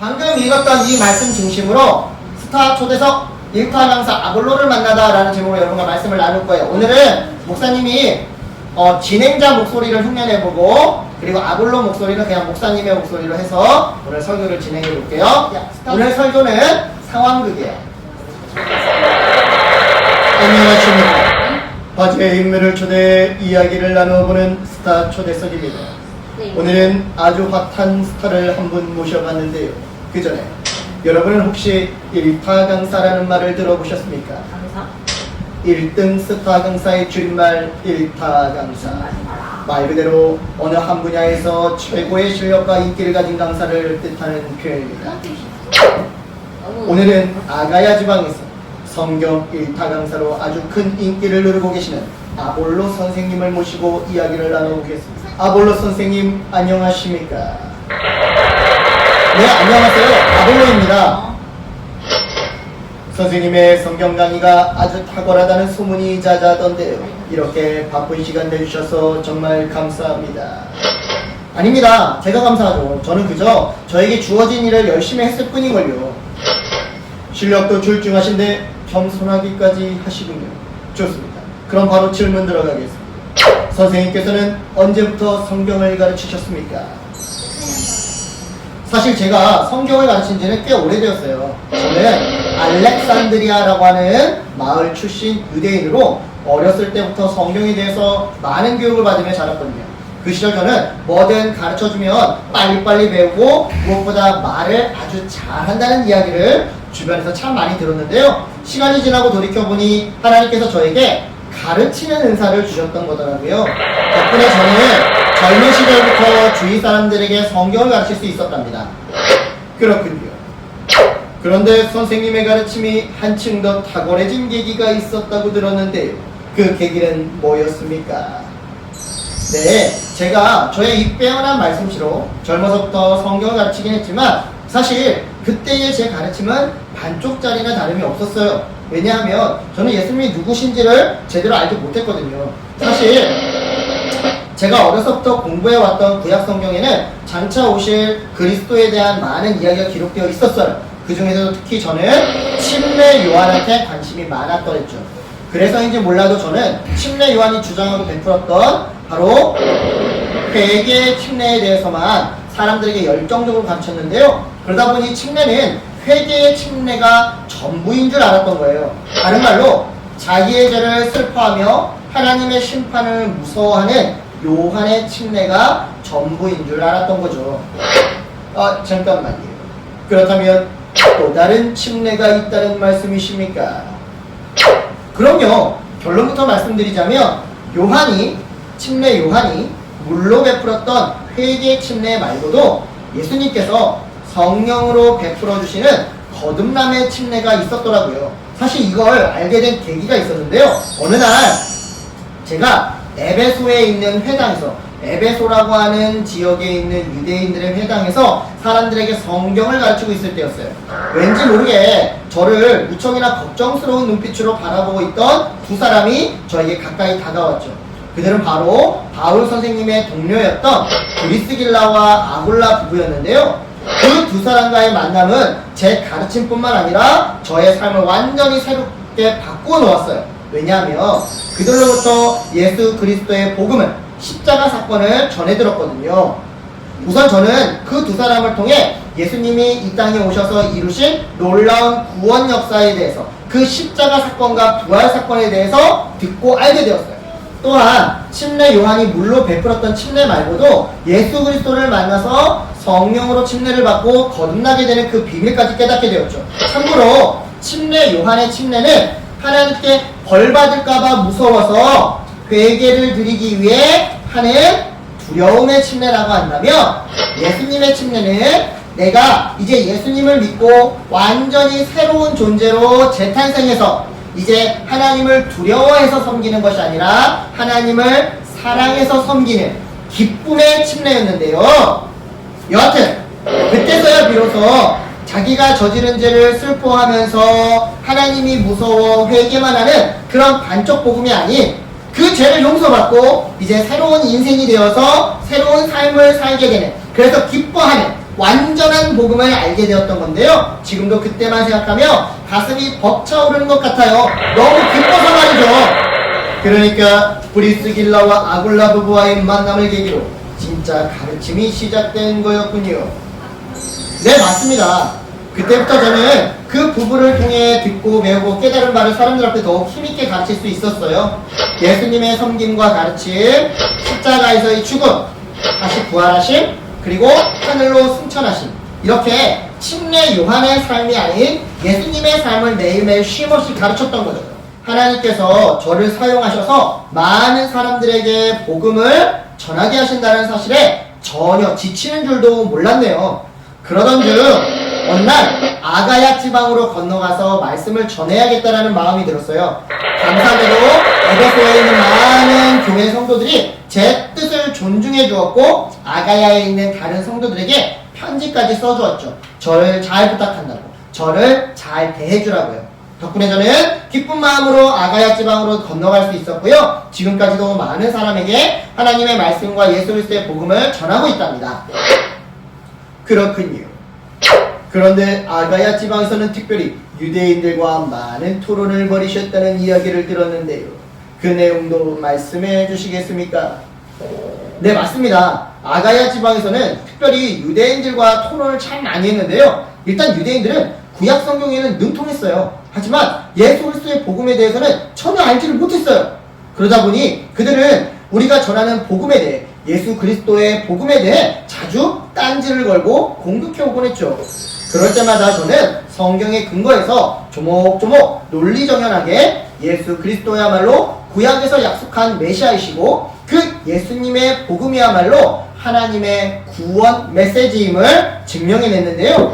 방금 읽었던 이 말씀 중심으로 스타 초대석 1타 강사 아볼로를 만나다라는 제목으로 여러분과 말씀을 나눌 거예요. 오늘은 목사님이 진행자 목소리를 흉내내보고 그리고 아볼로 목소리는 그냥 목사님의 목소리로 해서 오늘 설교를 진행해 볼게요. 오늘 설교는 상황극이에요. 안녕하십니까. 화제의 인물을 초대해 이야기를 나누어보는 스타 초대석입니다. 네. 오늘은 아주 핫한 스타를 한 분 모셔봤는데요. 그 전에 여러분은 혹시 1타 강사라는 말을 들어보셨습니까? 강사? 1등 스타 강사의 줄임말 1타 강사. 말 그대로 어느 한 분야에서 최고의 실력과 인기를 가진 강사를 뜻하는 표현입니다. 오늘은 아가야 지방에서 성경 1타 강사로 아주 큰 인기를 누리고 계시는 아볼로 선생님을 모시고 이야기를 나눠보겠습니다. 아볼로 선생님 안녕하십니까? 네, 안녕하세요. 아볼로입니다. 선생님의 성경 강의가 아주 탁월하다는 소문이 자자하던데요. 이렇게 바쁜 시간 내주셔서 정말 감사합니다. 아닙니다. 제가 감사하죠. 저는 그저 저에게 주어진 일을 열심히 했을 뿐이걸요. 실력도 출중하신데 겸손하기까지 하시군요. 좋습니다. 그럼 바로 질문 들어가겠습니다. 선생님께서는 언제부터 성경을 가르치셨습니까? 사실 제가 성경을 가르친 지는 꽤 오래되었어요. 저는 알렉산드리아라고 하는 마을 출신 유대인으로 어렸을 때부터 성경에 대해서 많은 교육을 받으며 자랐거든요. 그 시절 저는 뭐든 가르쳐주면 빨리빨리 배우고 무엇보다 말을 아주 잘한다는 이야기를 주변에서 참 많이 들었는데요. 시간이 지나고 돌이켜보니 하나님께서 저에게 가르치는 은사를 주셨던 거더라고요. 덕분에 저는 젊은 시절부터 주위 사람들에게 성경을 가르칠 수 있었답니다. 그렇군요. 그런데 선생님의 가르침이 한층 더 탁월해진 계기가 있었다고 들었는데요. 그 계기는 뭐였습니까? 네, 제가 저의 이 빼어난 말솜씨로 젊어서부터 성경을 가르치긴 했지만 사실 그때의 제 가르침은 반쪽짜리나 다름이 없었어요. 왜냐하면 저는 예수님이 누구신지를 제대로 알지 못했거든요. 사실 제가 어려서부터 공부해왔던 구약 성경에는 장차 오실 그리스도에 대한 많은 이야기가 기록되어 있었어요. 그 중에서도 특히 저는 침례 요한한테 관심이 많았더랬죠. 그래서인지 몰라도 저는 침례 요한이 주장하고 베풀었던 바로 회개의 침례에 대해서만 사람들에게 열정적으로 가르쳤는데요. 그러다 보니 침례는 회개의 침례가 전부인 줄 알았던 거예요. 다른 말로 자기의 죄를 슬퍼하며 하나님의 심판을 무서워하는 요한의 침례가 전부인 줄 알았던 거죠. 잠깐만요. 그렇다면 또 다른 침례가 있다는 말씀이십니까? 그럼요. 결론부터 말씀드리자면 침례 요한이 물로 베풀었던 회개의 침례 말고도 예수님께서 성령으로 베풀어 주시는 거듭남의 침례가 있었더라고요. 사실 이걸 알게 된 계기가 있었는데요. 어느 날 제가 에베소에 있는 회당에서, 에베소라고 하는 지역에 있는 유대인들의 회당에서 사람들에게 성경을 가르치고 있을 때였어요. 왠지 모르게 저를 무척이나 걱정스러운 눈빛으로 바라보고 있던 두 사람이 저에게 가까이 다가왔죠. 그들은 바로 바울 선생님의 동료였던 브리스길라와 아굴라 부부였는데요. 그 두 사람과의 만남은 제 가르침뿐만 아니라 저의 삶을 완전히 새롭게 바꾸어 놓았어요. 왜냐하면 그들로부터 예수 그리스도의 복음을, 십자가 사건을 전해 들었거든요. 우선 저는 그 두 사람을 통해 예수님이 이 땅에 오셔서 이루신 놀라운 구원 역사에 대해서, 그 십자가 사건과 부활 사건에 대해서 듣고 알게 되었어요. 또한 침례 요한이 물로 베풀었던 침례 말고도 예수 그리스도를 만나서 성령으로 침례를 받고 거듭나게 되는 그 비밀까지 깨닫게 되었죠. 참고로 침례 요한의 침례는 하나님께 벌 받을까봐 무서워서 회개를 드리기 위해 하는 두려움의 침례라고 한다면, 예수님의 침례는 내가 이제 예수님을 믿고 완전히 새로운 존재로 재탄생해서 이제 하나님을 두려워해서 섬기는 것이 아니라 하나님을 사랑해서 섬기는 기쁨의 침례였는데요. 여하튼 그때서야 비로소 자기가 저지른 죄를 슬퍼하면서 하나님이 무서워 회개만 하는 그런 반쪽 복음이 아닌, 그 죄를 용서받고 이제 새로운 인생이 되어서 새로운 삶을 살게 되는, 그래서 기뻐하는 완전한 복음을 알게 되었던 건데요. 지금도 그때만 생각하며 가슴이 벅차오르는 것 같아요. 너무 기뻐서 말이죠. 그러니까 브리스길라와 아굴라 부부와의 만남을 계기로 진짜 가르침이 시작된 거였군요. 네, 맞습니다. 그때부터 저는 그 부부를 통해 듣고 배우고 깨달은 바를 사람들 앞에 더욱 힘있게 가르칠 수 있었어요. 예수님의 섬김과 가르침, 십자가에서의 죽음, 다시 부활하심, 그리고 하늘로 승천하심, 이렇게 침례 요한의 삶이 아닌 예수님의 삶을 매일매일 쉼없이 가르쳤던 거죠. 하나님께서 저를 사용하셔서 많은 사람들에게 복음을 전하게 하신다는 사실에 전혀 지치는 줄도 몰랐네요. 그러던 중 어느 날 아가야 지방으로 건너가서 말씀을 전해야겠다라는 마음이 들었어요. 감사하게도 에베소에 있는 많은 교회 성도들이 제 뜻을 존중해 주었고 아가야에 있는 다른 성도들에게 편지까지 써주었죠. 저를 잘 부탁한다고, 저를 잘 대해주라고요. 덕분에 저는 기쁜 마음으로 아가야 지방으로 건너갈 수 있었고요. 지금까지도 많은 사람에게 하나님의 말씀과 예수 그리스도의 복음을 전하고 있답니다. 그렇군요. 그런데 아가야 지방에서는 특별히 유대인들과 많은 토론을 벌이셨다는 이야기를 들었는데요. 그 내용도 말씀해 주시겠습니까? 네, 맞습니다. 아가야 지방에서는 특별히 유대인들과 토론을 참 많이 했는데요. 일단 유대인들은 구약 성경에는 능통했어요. 하지만 예수 그리스도의 복음에 대해서는 전혀 알지를 못했어요. 그러다 보니 그들은 우리가 전하는 복음에 대해, 예수 그리스도의 복음에 대해 자주 딴지를 걸고 공격해오곤 했죠. 그럴 때마다 저는 성경의 근거에서 조목조목 논리정연하게 예수 그리스도야말로 구약에서 약속한 메시아이시고 그 예수님의 복음이야말로 하나님의 구원 메시지임을 증명해냈는데요.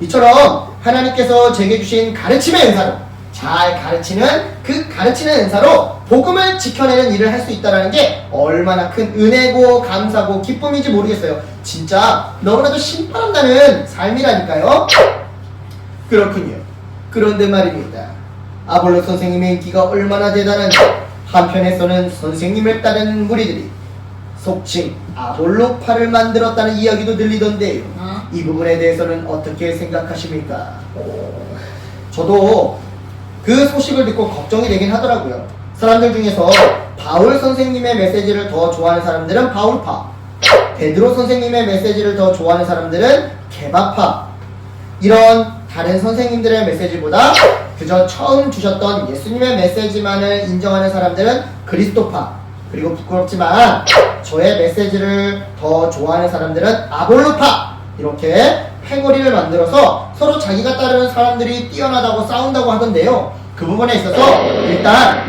이처럼 하나님께서 제게 주신 가르침의 은사로, 잘 가르치는 그 가르치는 은사로 복음을 지켜내는 일을 할 수 있다는 게 얼마나 큰 은혜고 감사고 기쁨인지 모르겠어요. 진짜 너무나도 신바람나는 삶이라니까요. 그렇군요. 그런데 말입니다. 아볼로 선생님의 인기가 얼마나 대단한지 한편에서는 선생님을 따르는 무리들이 속칭 아볼로파를 만들었다는 이야기도 들리던데요. 이 부분에 대해서는 어떻게 생각하십니까? 저도 그 소식을 듣고 걱정이 되긴 하더라고요. 사람들 중에서 바울 선생님의 메시지를 더 좋아하는 사람들은 바울파, 베드로 선생님의 메시지를 더 좋아하는 사람들은 게바파, 이런 다른 선생님들의 메시지보다 그저 처음 주셨던 예수님의 메시지만을 인정하는 사람들은 그리스도파, 그리고 부끄럽지만 저의 메시지를 더 좋아하는 사람들은 아볼로파, 이렇게 패거리를 만들어서 서로 자기가 따르는 사람들이 뛰어나다고 싸운다고 하던데요. 그 부분에 있어서 일단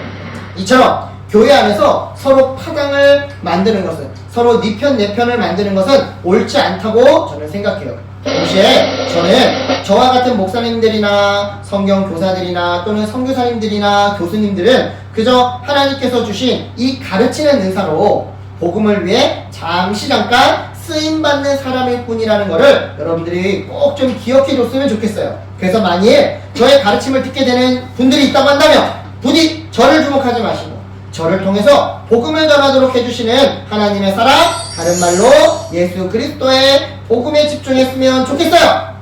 이처럼 교회 안에서 서로 파장을 만드는 것은, 서로 네 편 내 편을 만드는 것은 옳지 않다고 저는 생각해요. 동시에 저는 저와 같은 목사님들이나 성경 교사들이나 또는 선교사님들이나 교수님들은 그저 하나님께서 주신 이 가르치는 은사로 복음을 위해 잠시 잠깐 쓰임받는 사람일 뿐이라는 것을 여러분들이 꼭 좀 기억해 줬으면 좋겠어요. 그래서 만일 저의 가르침을 듣게 되는 분들이 있다고 한다면 부디 저를 주목하지 마시고 저를 통해서 복음을 전하도록 해주시는 하나님의 사랑, 다른 말로 예수 그리스도의 복음에 집중했으면 좋겠어요.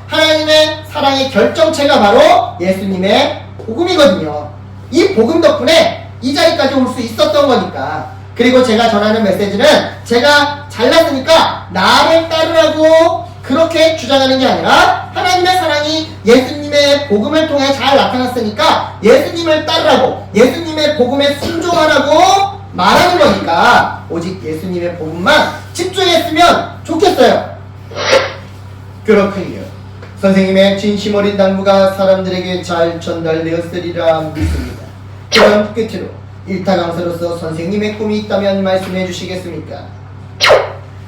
하나님의 사랑의 결정체가 바로 예수님의 복음이거든요. 이 복음 덕분에 이 자리까지 올 수 있었던 거니까. 그리고 제가 전하는 메시지는 제가 잘났으니까 나를 따르라고 그렇게 주장하는 게 아니라 하나님의 사랑이 예수님의 복음을 통해 잘 나타났으니까 예수님을 따르라고, 예수님의 복음에 순종하라고 말하는 거니까 오직 예수님의 복음만 집중했으면 좋겠어요. 그렇군요. 선생님의 진심 어린 당부가 사람들에게 잘 전달되었으리라 믿습니다. 그럼 끝으로 일타 강사로서 선생님의 꿈이 있다면 말씀해 주시겠습니까?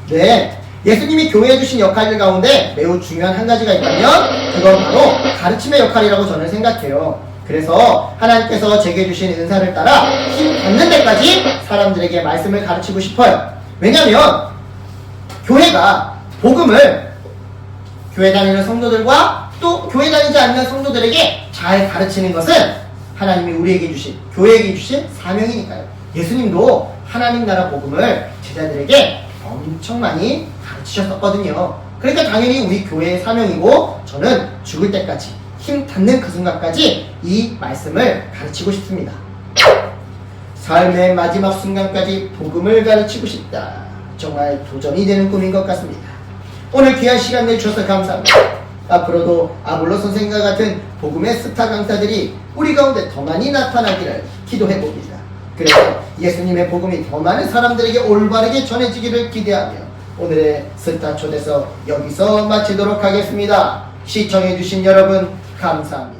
네, 예수님이 교회에 주신 역할 가운데 매우 중요한 한 가지가 있다면 그건 바로 가르침의 역할이라고 저는 생각해요. 그래서 하나님께서 제게 주신 은사를 따라 힘 닿는 데까지 사람들에게 말씀을 가르치고 싶어요. 왜냐면 교회가 복음을 교회 다니는 성도들과 또 교회 다니지 않는 성도들에게 잘 가르치는 것은 하나님이 우리에게 주신, 교회에게 주신 사명이니까요. 예수님도 하나님 나라 복음을 제자들에게 엄청 많이 가르치셨었거든요. 그러니까 당연히 우리 교회의 사명이고 저는 죽을 때까지 힘 닿는 그 순간까지 이 말씀을 가르치고 싶습니다. 삶의 마지막 순간까지 복음을 가르치고 싶다. 정말 도전이 되는 꿈인 것 같습니다. 오늘 귀한 시간 내주셔서 감사합니다. 앞으로도 아볼로 선생님과 같은 복음의 스타 강사들이 우리 가운데 더 많이 나타나기를 기도해 봅니다. 그래서 예수님의 복음이 더 많은 사람들에게 올바르게 전해지기를 기대하며 오늘의 스타 초대석 여기서 마치도록 하겠습니다. 시청해주신 여러분 감사합니다.